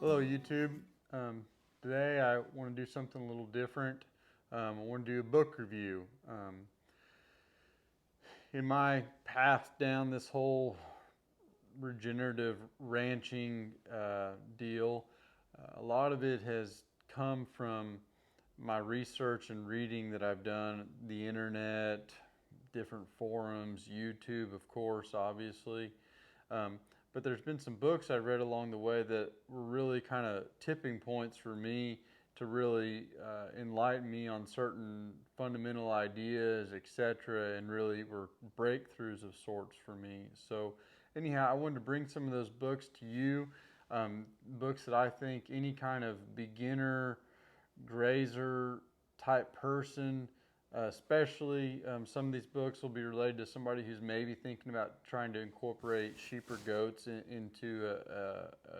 Hello YouTube. Today I want to do something a little different. I want to do a book review. In my path down this whole regenerative ranching deal, a lot of it has come from my research and reading that I've done, the internet, different forums, YouTube, of course, obviously. Um, but there's been some books I read along the way that were really kind of tipping points for me to really enlighten me on certain fundamental ideas, etc., and really were breakthroughs of sorts for me. So, anyhow, I wanted to bring some of those books to you, books that I think any kind of beginner grazer type person, especially some of these books will be related to somebody who's maybe thinking about trying to incorporate sheep or goats into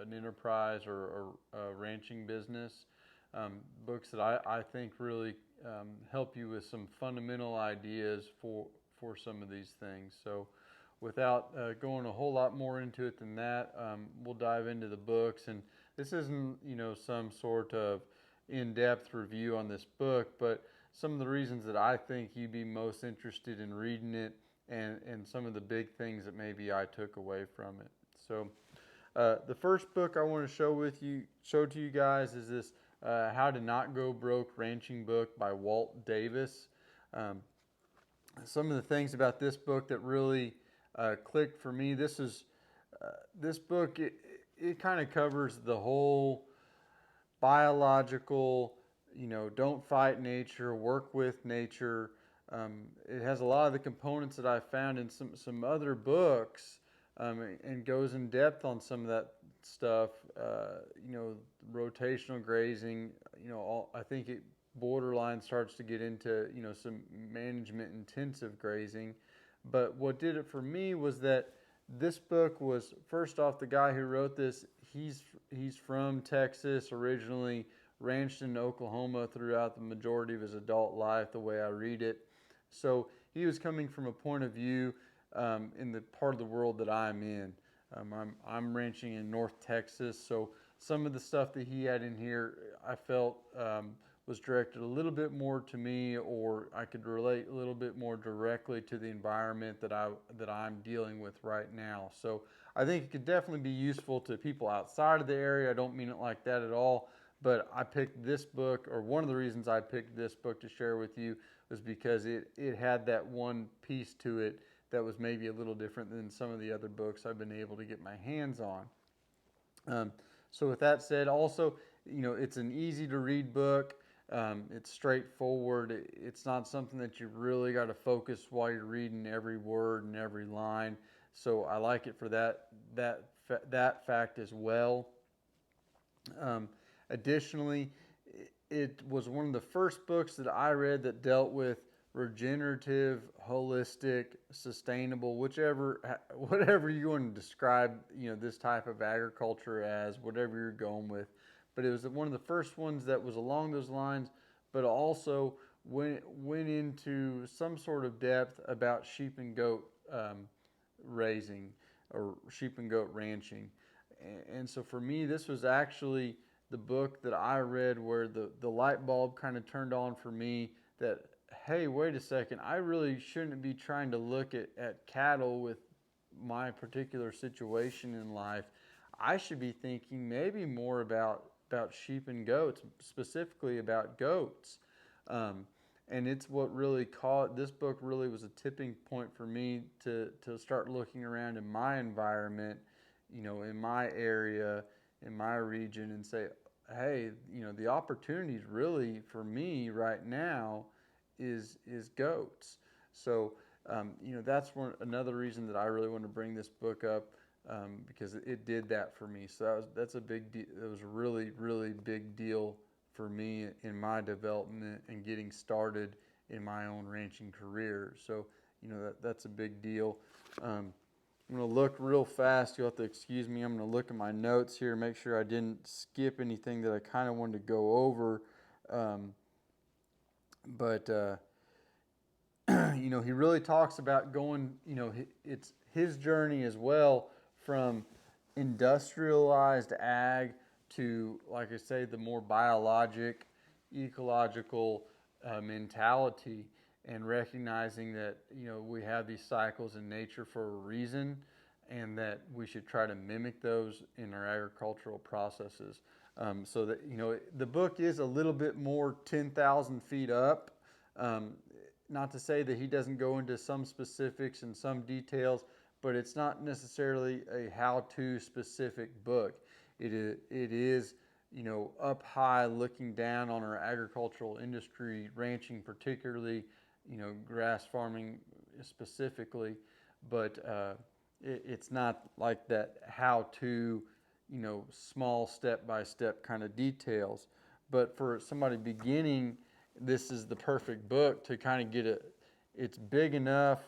an enterprise or a ranching business. Books that I think really help you with some fundamental ideas for some of these things. So without going a whole lot more into it than that, we'll dive into the books. And this isn't, some sort of in-depth review on this book, but some of the reasons that I think you'd be most interested in reading it, and some of the big things that maybe I took away from it. So the first book I want to show to you guys is this How to Not Go Broke Ranching book by Walt Davis. Um, some of the things about this book that really clicked for me. This book. It kind of covers the whole biological, don't fight nature, work with nature. It has a lot of the components that I found in some other books, and goes in depth on some of that stuff. Rotational grazing. I think it borderline starts to get into some management intensive grazing. But what did it for me was that this book was, first off, the guy who wrote this, he's from Texas originally, ranched in Oklahoma throughout the majority of his adult life, the way I read it. So he was coming from a point of view in the part of the world that I'm in. I'm ranching in North Texas, so some of the stuff that he had in here I felt was directed a little bit more to me, or I could relate a little bit more directly to the environment that I'm dealing with right now. So I think it could definitely be useful to people outside of the area. I don't mean it like that at all, but I picked this book, or one of the reasons I picked this book to share with you was because it had that one piece to it that was maybe a little different than some of the other books I've been able to get my hands on. Um, so with that said, also, it's an easy to read book. It's straightforward. It's not something that you really got to focus while you're reading every word and every line. So I like it for that fact as well. Um, Additionally, it was one of the first books that I read that dealt with regenerative, holistic, sustainable, whatever you want to describe, this type of agriculture as, whatever you're going with. But it was one of the first ones that was along those lines, but also went into some sort of depth about sheep and goat raising, or sheep and goat ranching. And so for me, this was actually the book that I read where the light bulb kind of turned on for me that, hey, wait a second, I really shouldn't be trying to look at cattle with my particular situation in life. I should be thinking maybe more about sheep and goats, specifically about goats. Um, and it's what really caught, this book really was a tipping point for me to start looking around in my environment, in my area, in my region, and say, hey, the opportunities really for me right now is goats. So that's another reason that I really want to bring this book up, because it did that for me. So that's a big deal. It was a really, really big deal for me in my development and getting started in my own ranching career. So that's a big deal. I'm going to look real fast. You'll have to excuse me. I'm going to look at my notes here, make sure I didn't skip anything that I kind of wanted to go over. Um, but he really talks about going, it's his journey as well from industrialized ag to, like I say, the more biologic, ecological mentality, and recognizing that we have these cycles in nature for a reason, and that we should try to mimic those in our agricultural processes. So that the book is a little bit more 10,000 feet up. Um, Not to say that he doesn't go into some specifics and some details, but it's not necessarily a how-to specific book. It is up high, looking down on our agricultural industry, ranching particularly, grass farming specifically, but it's not like that how-to, small step-by-step kind of details. But for somebody beginning, this is the perfect book to kind of get it. It's big enough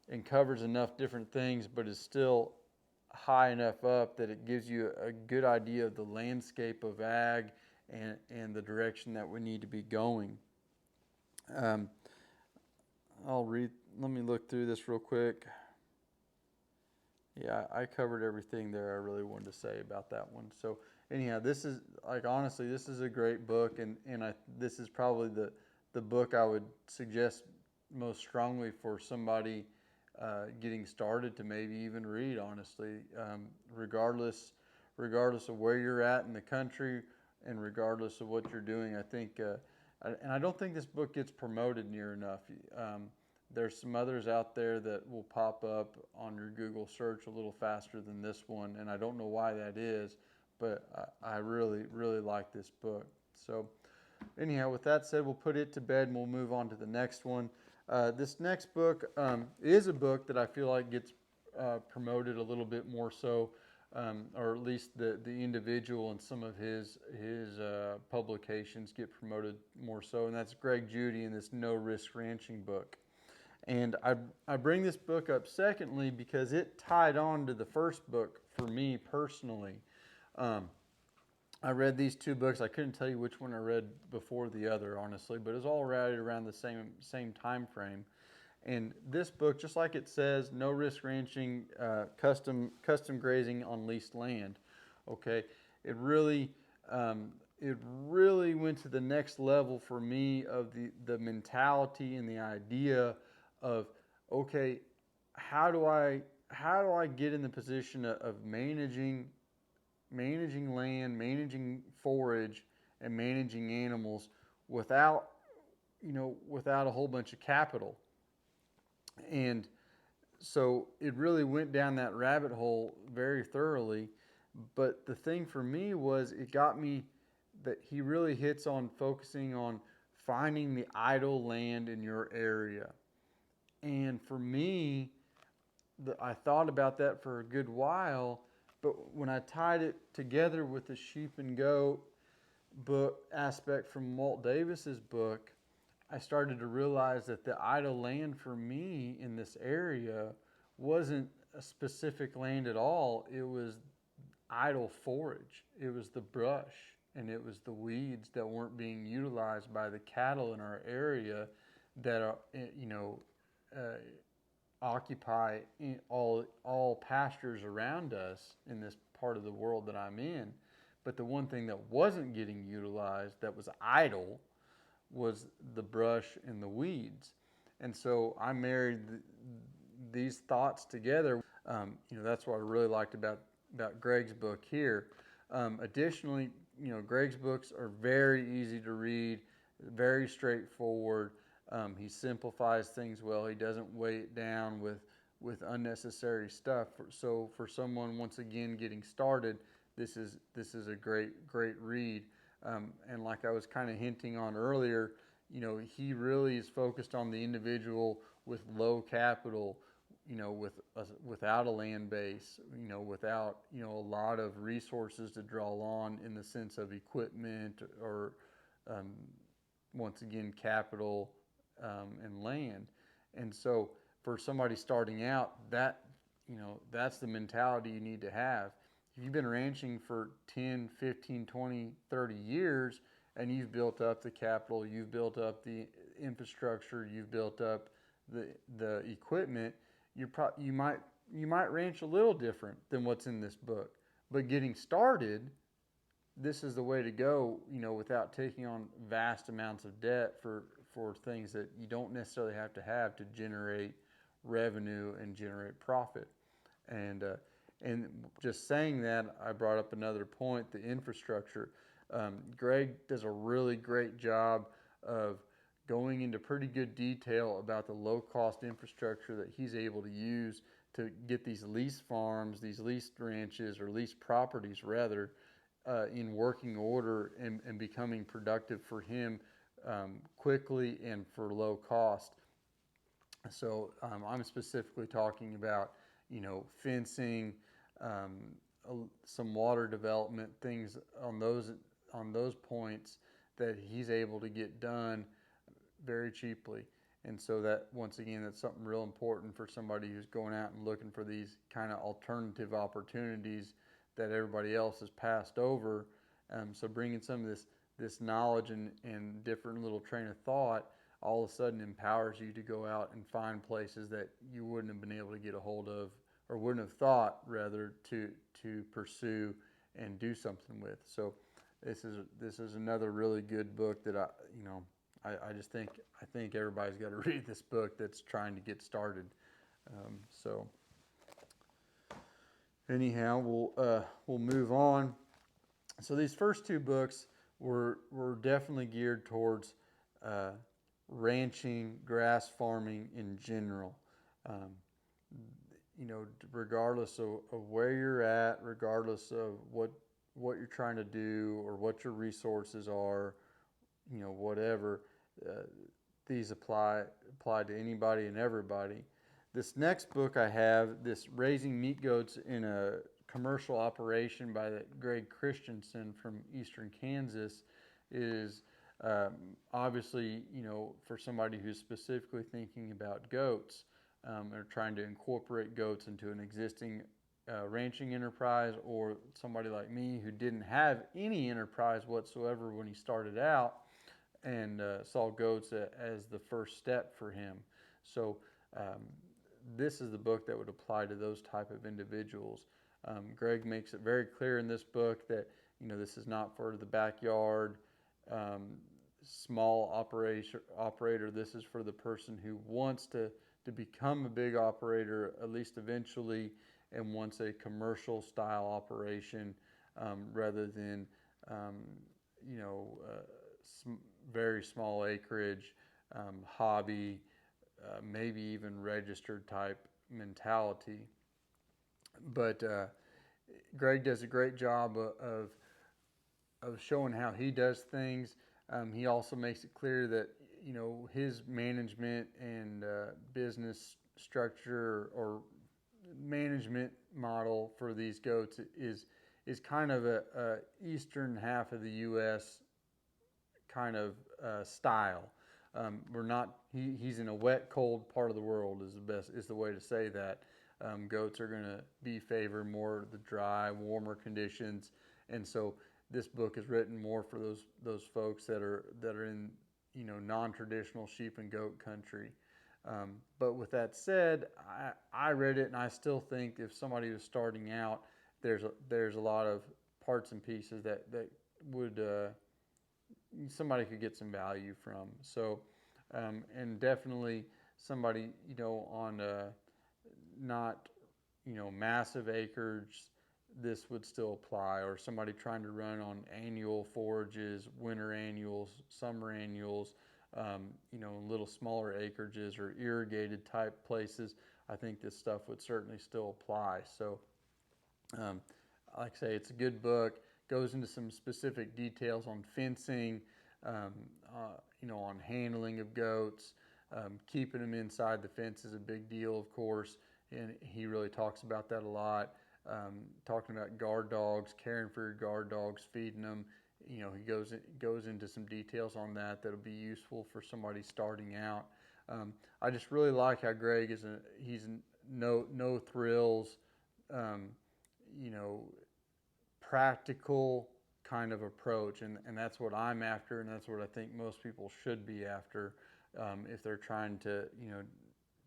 and covers enough different things, but is still high enough up that it gives you a good idea of the landscape of ag and the direction that we need to be going. Um, let me look through this real quick. Yeah, I covered everything there I really wanted to say about that one. So anyhow, this is, like, honestly, this is a great book, and this is probably the book I would suggest most strongly for somebody getting started to maybe even read, honestly, regardless of where you're at in the country and regardless of what you're doing. I think, and I don't think this book gets promoted near enough. There's some others out there that will pop up on your Google search a little faster than this one, and I don't know why that is, but I really, really like this book. So anyhow, with that said, we'll put it to bed and we'll move on to the next one. This next book is a book that I feel like gets promoted a little bit more so, or at least the individual and some of his publications get promoted more so, and that's Greg Judy in this No Risk Ranching book. And I bring this book up secondly because it tied on to the first book for me personally. I read these two books. I couldn't tell you which one I read before the other, honestly, but it was all right around the same time frame. And this book, just like it says, No Risk Ranching, custom grazing on leased land. Okay, it really went to the next level for me of the mentality and the idea of, okay, how do I get in the position of managing land, managing forage, and managing animals without a whole bunch of capital. And so it really went down that rabbit hole very thoroughly. But the thing for me was, it got me that he really hits on focusing on finding the idle land in your area. And for me, I thought about that for a good while, but when I tied it together with the sheep and goat book aspect from Walt Davis's book, I started to realize that the idle land for me in this area wasn't a specific land at all. It was idle forage. It was the brush and it was the weeds that weren't being utilized by the cattle in our area that are, occupy all pastures around us in this part of the world that I'm in. But the one thing that wasn't getting utilized, that was idle, was the brush and the weeds. And so I married these thoughts together. That's what I really liked about Greg's book here. Additionally, Greg's books are very easy to read, very straightforward. He simplifies things well. He doesn't weigh it down with unnecessary stuff. So for someone, once again, getting started, this is a great read. And like I was kind of hinting on earlier, he really is focused on the individual with low capital, without a land base, without a lot of resources to draw on in the sense of equipment or once again capital and land. And so for somebody starting out, that's the mentality you need to have. If you've been ranching for 10, 15, 20, 30 years and you've built up the capital, you've built up the infrastructure, you've built up the equipment, you might ranch a little different than what's in this book. But getting started, this is the way to go, without taking on vast amounts of debt for things that you don't necessarily have to generate revenue and generate profit. And just saying that, I brought up another point: the infrastructure. Greg does a really great job of going into pretty good detail about the low-cost infrastructure that he's able to use to get these leased farms, these leased ranches, or leased properties rather, in working order and becoming productive for him quickly and for low cost. So I'm specifically talking about, fencing, some water development, things on those points that he's able to get done very cheaply. And so that, once again, that's something real important for somebody who's going out and looking for these kind of alternative opportunities that everybody else has passed over. So bringing some of this knowledge and different little train of thought all of a sudden empowers you to go out and find places that you wouldn't have been able to get a hold of, or wouldn't have thought rather to pursue and do something with. So this is another really good book that I just think everybody's got to read this book that's trying to get started. So anyhow, we'll move on. So these first two books were definitely geared towards ranching, grass farming in general. Um, Regardless of where you're at, regardless of what you're trying to do or what your resources are, whatever, these apply to anybody and everybody. This next book I have, this Raising Meat Goats in a Commercial Operation by Greg Christensen from Eastern Kansas, is obviously, for somebody who's specifically thinking about goats, or trying to incorporate goats into an existing ranching enterprise, or somebody like me who didn't have any enterprise whatsoever when he started out and saw goats as the first step for him. So this is the book that would apply to those type of individuals. Greg makes it very clear in this book that this is not for the backyard small operator. This is for the person who wants to become a big operator, at least eventually, and wants a commercial style operation rather than very small acreage, hobby, maybe even registered type mentality. But Greg does a great job of showing how he does things. He also makes it clear that his management and business structure or management model for these goats is kind of a eastern half of the U.S. kind of style. We're not. He's in a wet, cold part of the world is the way to say that. Goats are going to be favored more the dry, warmer conditions, and so this book is written more for those folks that are in non-traditional sheep and goat country. But with that said, I read it and I still think if somebody was starting out, there's a lot of parts and pieces that would somebody could get some value from. So and definitely somebody on not massive acreage, this would still apply, or somebody trying to run on annual forages, winter annuals, summer annuals, little smaller acreages or irrigated type places. I think this stuff would certainly still apply. So like I say, it's a good book, goes into some specific details on fencing, on handling of goats, keeping them inside the fence is a big deal, of course, and he really talks about that a lot. Talking about guard dogs, caring for your guard dogs, feeding them. He goes into some details on that'll be useful for somebody starting out. I just really like how Greg he's no thrills, practical kind of approach, and that's what I'm after, and that's what I think most people should be after if they're trying to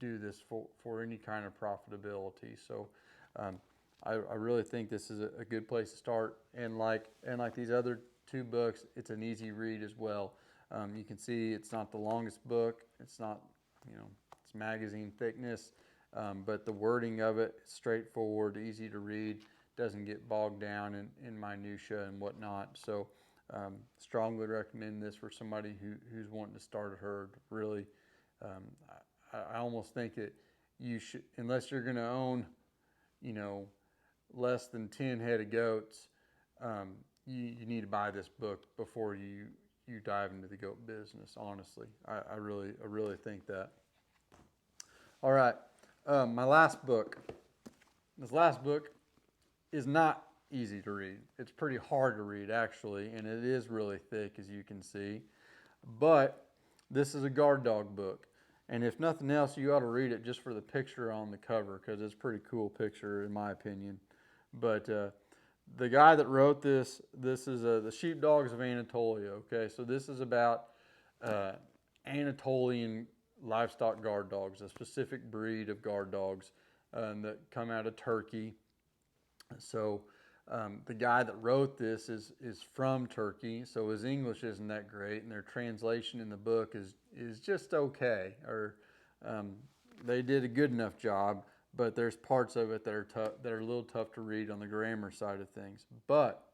do this for any kind of profitability. So I really think this is a good place to start. And like these other two books, it's an easy read as well. You can see it's not the longest book. It's not, it's magazine thickness, but the wording of it is straightforward, easy to read, doesn't get bogged down in minutia and whatnot. So strongly recommend this for somebody who's wanting to start a herd. Really, um, I almost think that you should, unless you're going to own, you know, less than 10 head of goats, um, you need to buy this book before you dive into the goat business. Honestly, I really think that. All right, my last book. This last book is not easy to read. It's pretty hard to read actually, and it is really thick, as you can see. But this is a guard dog book, and if nothing else, you ought to read it just for the picture on the cover, because it's a pretty cool picture in my opinion. But the guy that wrote this is the Sheepdogs of Anatolia. Okay, so this is about uh, Anatolian livestock guard dogs, a specific breed of guard dogs that come out of Turkey. So the guy that wrote this is from Turkey, so his English isn't that great, and their translation in the book is just okay, or um, they did a good enough job, but there's parts of it that are tough, that are a little tough to read on the grammar side of things. But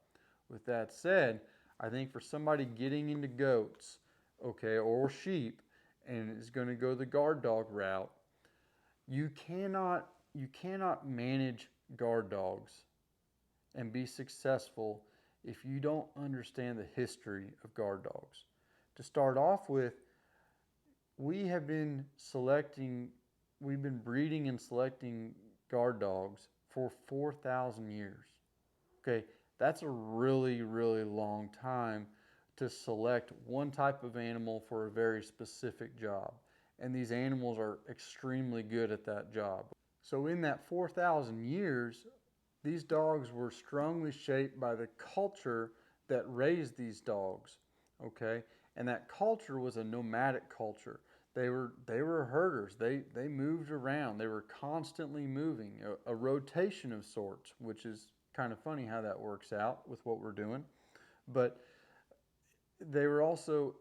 with that said, I think for somebody getting into goats, okay, or sheep, and is going to go the guard dog route, you cannot manage guard dogs and be successful if you don't understand the history of guard dogs. To start off with, we have been selecting, we've been breeding and selecting guard dogs for 4,000 years. Okay, that's a really long time to select one type of animal for a very specific job. And these animals are extremely good at that job. So in that 4,000 years, these dogs were strongly shaped by the culture that raised these dogs, okay? And that culture was a nomadic culture. They were herders. They moved around. They were constantly moving, a rotation of sorts, which is kind of funny how that works out with what we're doing. But they were also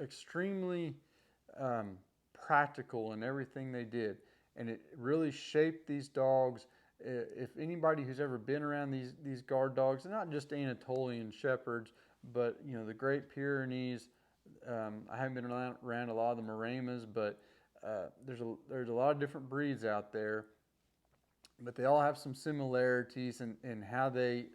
extremely um, practical in everything they did, and it really shaped these dogs. If anybody who's ever been around these guard dogs, and not just Anatolian shepherds, but the Great Pyrenees. I haven't been around a lot of the Maramas, but there's a lot of different breeds out there, but they all have some similarities in how they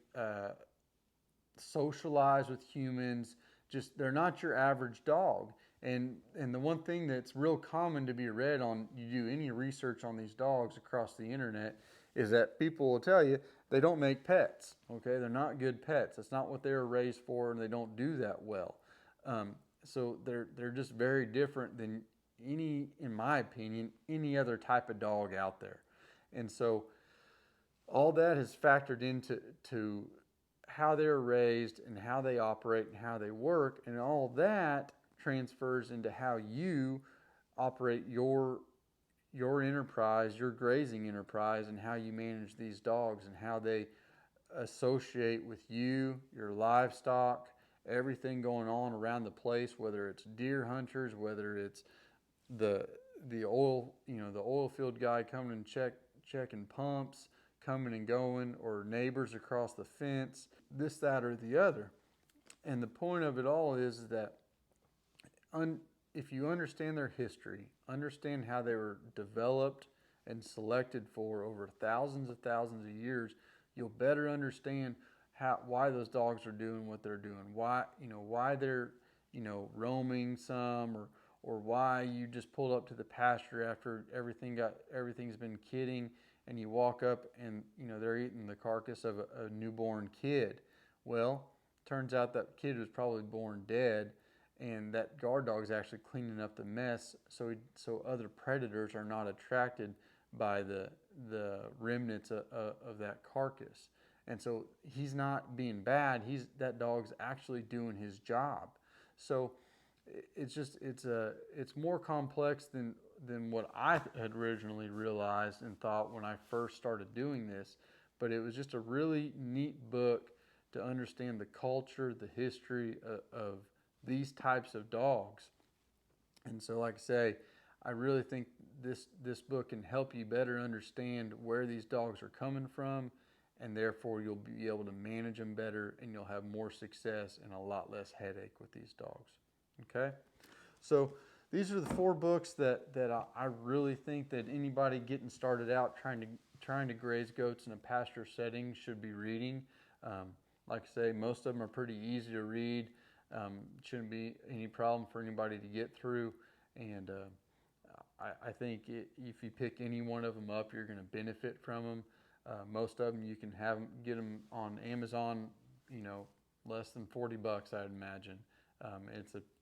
socialize with humans. Just they're not your average dog. And the one thing that's real common to be read on, you do any research on these dogs across the internet, is that people will tell you they don't make pets. Okay, they're not good pets. That's not what they were raised for, and they don't do that well. So they're just very different than any, in my opinion, any other type of dog out there. And so all that has factored into how they're raised and how they operate and how they work, and all that transfers into how you operate your enterprise, your grazing enterprise, and how you manage these dogs and how they associate with you, your livestock, everything going on around the place, whether it's deer hunters, whether it's the the oil, the oil field guy coming and checking pumps, coming and going, or neighbors across the fence, this, that, or the other. And the point of it all is that if you understand their history, understand how they were developed and selected for over thousands of years, you'll better understand why those dogs are doing what they're doing, why they're roaming some, or why you just pulled up to the pasture after everything's been kidding, and you walk up and they're eating the carcass of a newborn kid. Well, turns out that kid was probably born dead, and that guard dog is actually cleaning up the mess so other predators are not attracted by the remnants of that carcass. And so he's not being bad. That dog's actually doing his job. So it's more complex than what I had originally realized and thought when I first started doing this. but it was just a really neat book to understand the culture, the history of these types of dogs. And so, like I say, I really think this book can help you better understand where these dogs are coming from, and therefore you'll be able to manage them better, and you'll have more success and a lot less headache with these dogs. Okay, so these are the 4 books that I really think that anybody getting started out trying to graze goats in a pasture setting should be reading. Like I say, most of them are pretty easy to read. Shouldn't be any problem for anybody to get through, and I think if you pick any one of them up, you're going to benefit from them. Most of them you can get them on Amazon, less than $40, I'd imagine.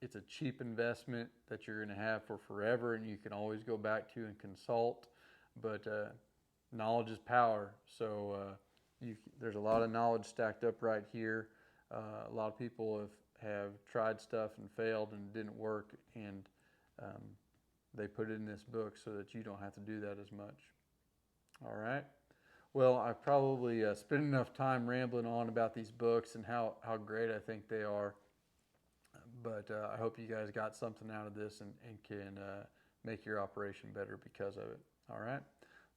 It's a cheap investment that you're going to have for forever, and you can always go back to and consult. But knowledge is power, so there's a lot of knowledge stacked up right here. A lot of people have tried stuff and failed and didn't work, and they put it in this book so that you don't have to do that as much. All right. Well, I've probably spent enough time rambling on about these books and how great I think they are. But I hope you guys got something out of this and can make your operation better because of it. All right.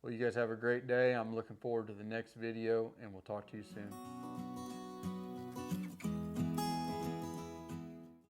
Well, you guys have a great day. I'm looking forward to the next video, and we'll talk to you soon.